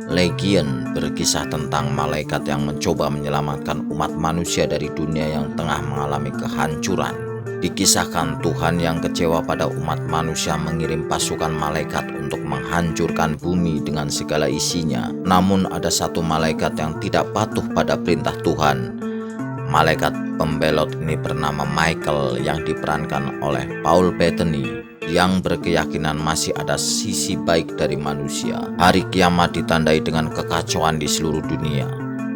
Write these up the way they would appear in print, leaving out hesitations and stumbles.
Legion berkisah tentang malaikat yang mencoba menyelamatkan umat manusia dari dunia yang tengah mengalami kehancuran. Dikisahkan Tuhan yang kecewa pada umat manusia mengirim pasukan malaikat untuk menghancurkan bumi dengan segala isinya. Namun ada satu malaikat yang tidak patuh pada perintah Tuhan. Malaikat pembelot ini bernama Michael yang diperankan oleh Paul Bettany, yang berkeyakinan masih ada sisi baik dari manusia. Hari kiamat ditandai dengan kekacauan di seluruh dunia.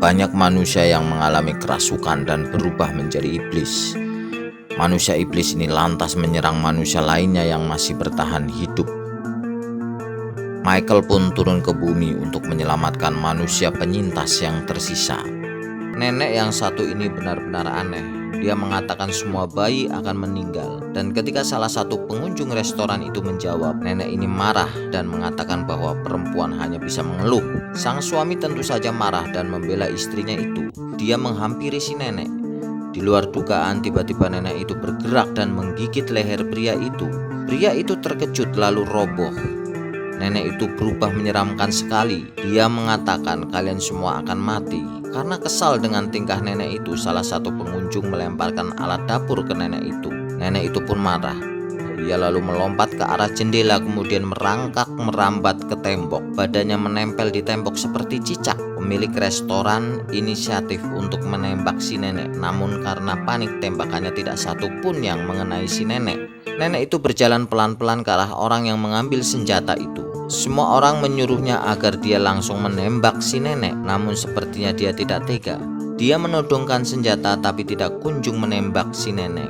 Banyak manusia yang mengalami kerasukan dan berubah menjadi iblis. Manusia iblis ini lantas menyerang manusia lainnya yang masih bertahan hidup. Michael pun turun ke bumi untuk menyelamatkan manusia penyintas yang tersisa. Nenek yang satu ini benar-benar aneh. Dia mengatakan semua bayi akan meninggal. Dan ketika salah satu pengunjung restoran itu menjawab, nenek ini marah dan mengatakan bahwa perempuan hanya bisa mengeluh. Sang suami tentu saja marah dan membela istrinya itu. Dia menghampiri si nenek. Di luar dugaan, tiba-tiba nenek itu bergerak dan menggigit leher pria itu. Pria itu terkejut lalu roboh. Nenek itu berubah menyeramkan sekali. Dia mengatakan kalian semua akan mati. Karena kesal dengan tingkah nenek itu, salah satu pengunjung melemparkan alat dapur ke nenek itu. Nenek itu pun marah. Ia lalu melompat ke arah jendela, kemudian merangkak merambat ke tembok. Badannya menempel di tembok seperti cicak. Pemilik restoran inisiatif untuk menembak si nenek, namun karena panik tembakannya tidak satu pun yang mengenai si nenek. Nenek itu berjalan pelan-pelan ke arah orang yang mengambil senjata itu. Semua orang menyuruhnya agar dia langsung menembak si nenek, namun sepertinya dia tidak tega. Dia menodongkan senjata tapi tidak kunjung menembak si nenek.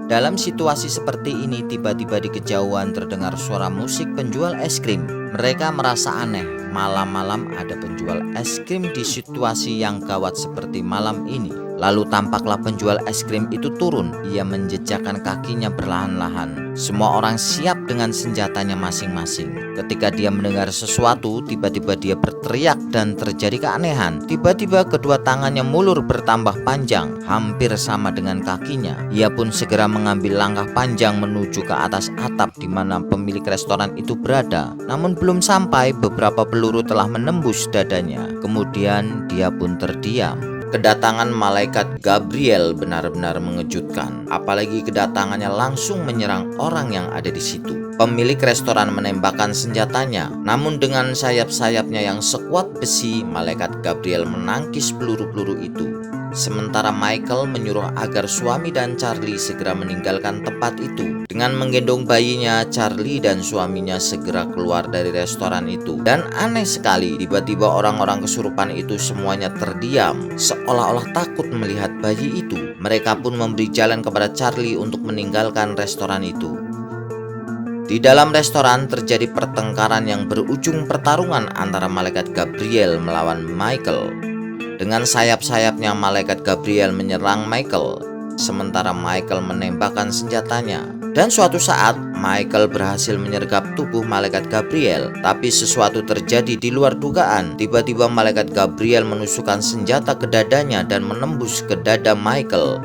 Dalam situasi seperti ini, tiba-tiba di kejauhan terdengar suara musik penjual es krim. Mereka merasa aneh, malam-malam ada penjual es krim di situasi yang gawat seperti malam ini. Lalu tampaklah penjual es krim itu turun. Ia menjejakkan kakinya perlahan-lahan. Semua orang siap dengan senjatanya masing-masing. Ketika dia mendengar sesuatu, tiba-tiba dia berteriak dan terjadi keanehan. Tiba-tiba kedua tangannya mulur bertambah panjang, hampir sama dengan kakinya. Ia pun segera mengambil langkah panjang menuju ke atas atap di mana pemilik restoran itu berada. Namun belum sampai, beberapa peluru telah menembus dadanya. Kemudian dia pun terdiam. Kedatangan malaikat Gabriel benar-benar mengejutkan, apalagi kedatangannya langsung menyerang orang yang ada di situ. Pemilik restoran menembakkan senjatanya, namun dengan sayap-sayapnya yang sekuat besi, malaikat Gabriel menangkis peluru-peluru itu. Sementara Michael menyuruh agar suami dan Charlie segera meninggalkan tempat itu. Dengan menggendong bayinya, Charlie dan suaminya segera keluar dari restoran itu. Dan aneh sekali, tiba-tiba orang-orang kesurupan itu semuanya terdiam, seolah-olah takut melihat bayi itu. Mereka pun memberi jalan kepada Charlie untuk meninggalkan restoran itu. Di dalam restoran terjadi pertengkaran yang berujung pertarungan antara malaikat Gabriel melawan Michael. Dengan sayap-sayapnya malaikat Gabriel menyerang Michael, sementara Michael menembakkan senjatanya. Dan suatu saat Michael berhasil menyergap tubuh malaikat Gabriel. Tapi sesuatu terjadi di luar dugaan. Tiba-tiba malaikat Gabriel menusukkan senjata ke dadanya dan menembus ke dada Michael.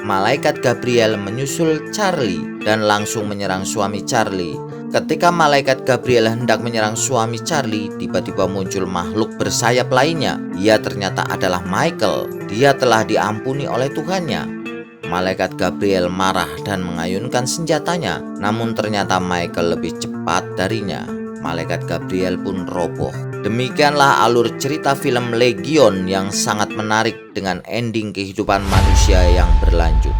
Malaikat Gabriel menyusul Charlie dan langsung menyerang suami Charlie. Ketika malaikat Gabriel hendak menyerang suami Charlie, tiba-tiba muncul makhluk bersayap lainnya. Ia ternyata adalah Michael. Dia telah diampuni oleh Tuhannya. Malaikat Gabriel marah dan mengayunkan senjatanya, namun ternyata Michael lebih cepat darinya. Malaikat Gabriel pun roboh. Demikianlah alur cerita film Legion yang sangat menarik dengan ending kehidupan manusia yang berlanjut.